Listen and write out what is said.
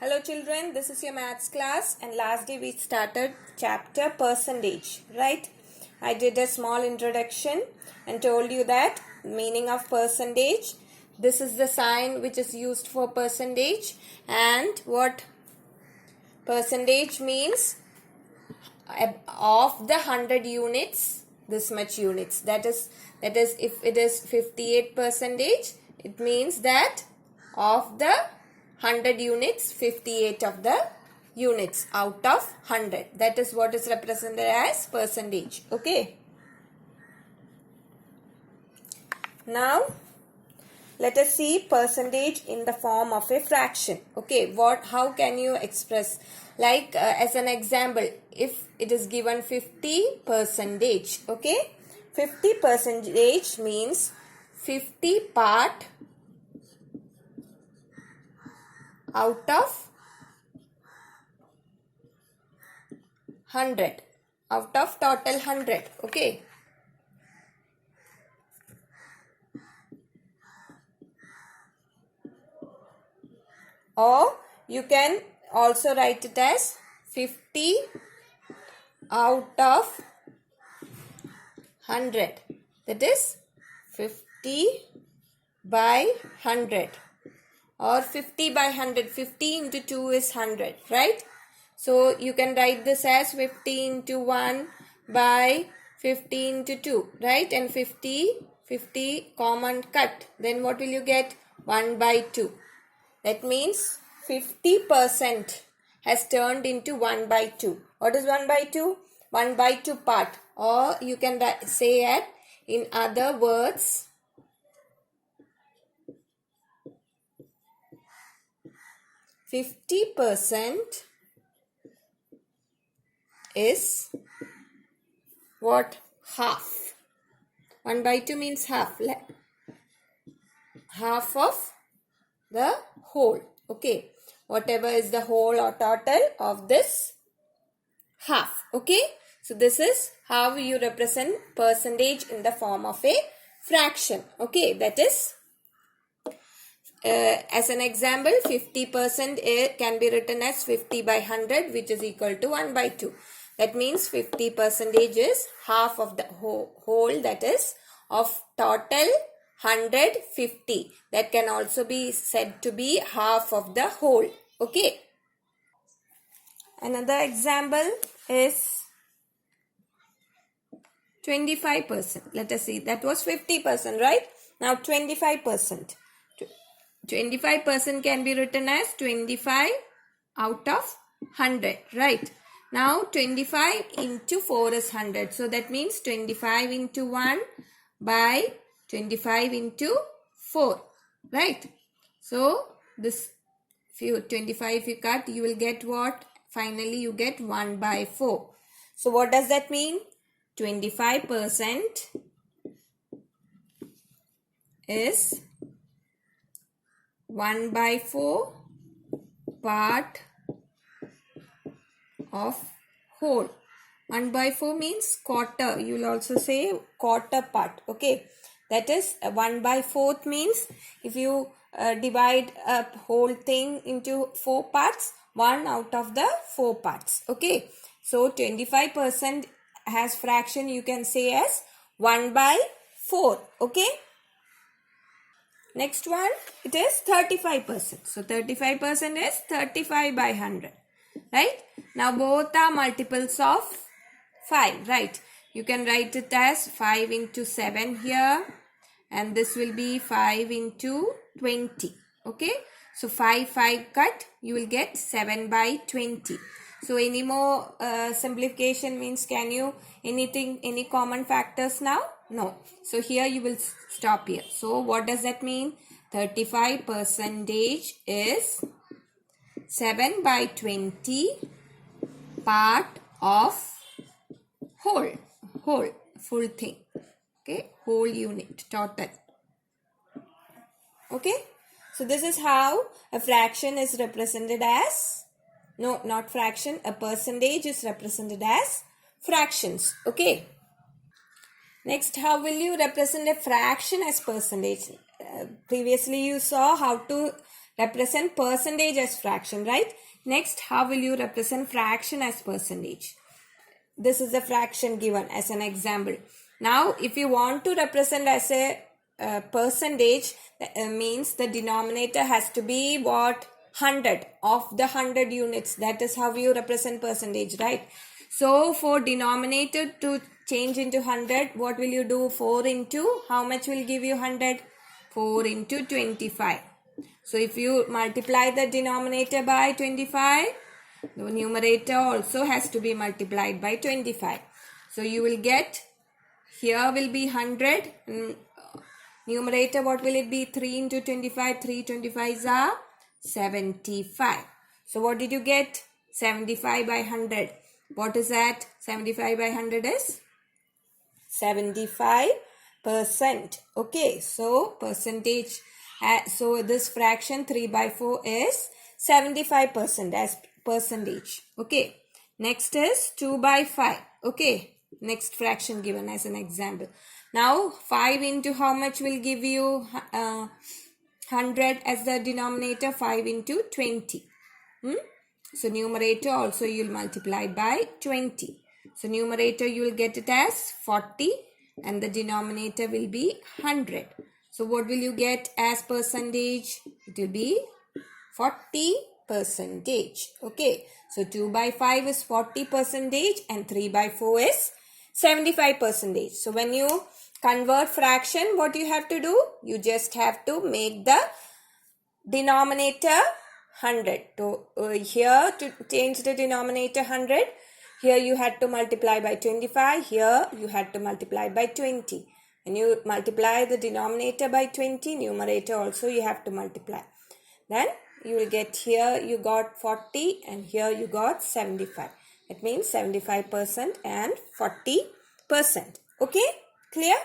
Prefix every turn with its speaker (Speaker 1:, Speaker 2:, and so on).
Speaker 1: Hello children, this is your maths class and last day we started chapter percentage, right? I did a small introduction and told you that meaning of percentage. This is the sign which is used for percentage, and what percentage means of the 100 units, this much units. That is if it is 58 percentage, it means that of the 100 units, 58 of the units out of 100. That is what is represented as percentage. Okay. Now, let us see percentage in the form of a fraction. Okay. How can you express? Like as an example, if it is given 50 percentage. Okay. 50 percentage means 50 part out of 100, out of total 100. Okay. Or you can also write it as 50 out of 100. That is 50 by 100. Or 50 by 100. 50 into 2 is 100, right? So you can write this as 50 into 1 by 50 into 2, right? And 50 common cut. Then what will you get? 1 by 2. That means 50% has turned into 1 by 2. What is 1 by 2? 1 by 2 part. Or you can say it in other words, 50% is what? Half. 1 by 2 means half. Half of the whole. Okay. Whatever is the whole or total of this half. Okay. So this is how you represent percentage in the form of a fraction. Okay. That is as an example, 50% can be written as 50 by 100, which is equal to 1 by 2. That means 50% is half of the whole, that is of total 150. That can also be said to be half of the whole. Okay. Another example is 25%. Let us see. That was 50%, right? Now 25%. 25% can be written as 25 out of 100, right? Now 25 into 4 is 100. So that means 25 into 1 by 25 into 4, right? So this 25 if you cut, you will get what? Finally you get 1 by 4. So what does that mean? 25% is 1 by 4 part of whole. 1 by 4 means quarter. You will also say quarter part. Okay. That is 1 by 4th means if you divide a whole thing into 4 parts, 1 out of the 4 parts. Okay. So 25% has fraction you can say as 1 by 4. Okay. Next one, it is 35%. So 35% is 35 by 100. Right? Now both are multiples of 5. Right? You can write it as 5 into 7 here. And this will be 5 into 20. Okay? So 5 cut, you will get 7 by 20. So any more simplification means any common factors now? No. So here you will stop here. So what does that mean? 35% is 7 by 20 part of whole, full thing. Okay, whole unit, total. Okay, so this is how a fraction is represented as, no, not fraction, a percentage is represented as fractions. Okay. Next, how will you represent a fraction as percentage? Previously you saw how to represent percentage as fraction, right? Next, how will you represent fraction as percentage? This is the fraction given as an example. Now, if you want to represent as a percentage, means the denominator has to be what? 100 of the 100 units. That is how you represent percentage, right? So, for denominator to change into 100, what will you do? 4 into, how much will give you 100? 4 into 25. So, if you multiply the denominator by 25, the numerator also has to be multiplied by 25. So, you will get, here will be 100. Numerator, what will it be? 3 into 25. 3 25s are 75. So, what did you get? 75 by 100. What is that? 75 by 100 is 75%. Okay, so percentage. So, this fraction 3 by 4 is 75% as percentage. Okay, next is 2 by 5. Okay, next fraction given as an example. Now, 5 into how much will give you 100 as the denominator? 5 into 20. So, numerator also you will multiply by 20. So, numerator you will get it as 40 and the denominator will be 100. So, what will you get as percentage? It will be 40%. Okay. So, 2 by 5 is 40% and 3 by 4 is 75%. So, when you convert fraction, what you have to do? You just have to make the denominator 100. So, here to change the denominator 100, here you had to multiply by 25, here you had to multiply by 20. When you multiply the denominator by 20, numerator also you have to multiply. Then you will get, here you got 40 and here you got 75. It means 75% and 40%. Okay, clear?